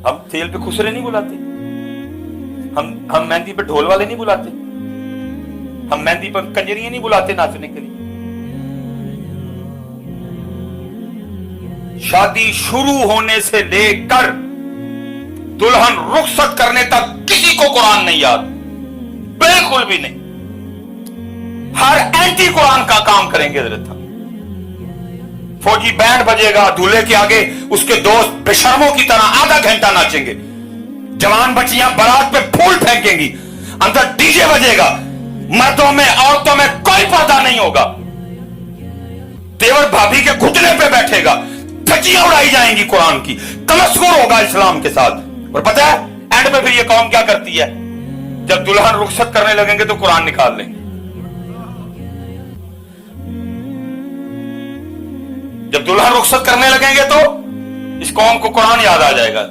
हम तेल पे खुसरे नहीं बुलाते, हम मेहंदी पे ढोल वाले नहीं बुलाते, हम मेहंदी पर कंजरियां नहीं बुलाते नाचने के लिए। शादी शुरू होने से लेकर दुल्हन रुखसत करने तक किसी को कुरान नहीं याद, बिल्कुल भी नहीं। हर एंटी कुरान का काम करेंगे हजरत हम। फौजी बैंड बजेगा, दूल्हे के आगे उसके दोस्त बेशर्मों की तरह आधा घंटा नाचेंगे, जवान बच्चियां बारात पे फूल फेंकेंगी, अंदर डीजे बजेगा, मर्दों में औरतों में कोई पर्दा नहीं होगा, देवर भाभी के घुटने पे बैठेगा, धज्जियां उड़ाई जाएंगी कुरान की, तमस्कुर होगा इस्लाम के साथ। और पता है एंड में फिर ये कौम क्या करती है, जब दुल्हन रुखसत करने लगेंगे तो कुरान निकाल लेंगे। जब दुल्हन रुखसत करने लगेंगे तो इस कौम को कुरान याद आ जाएगा।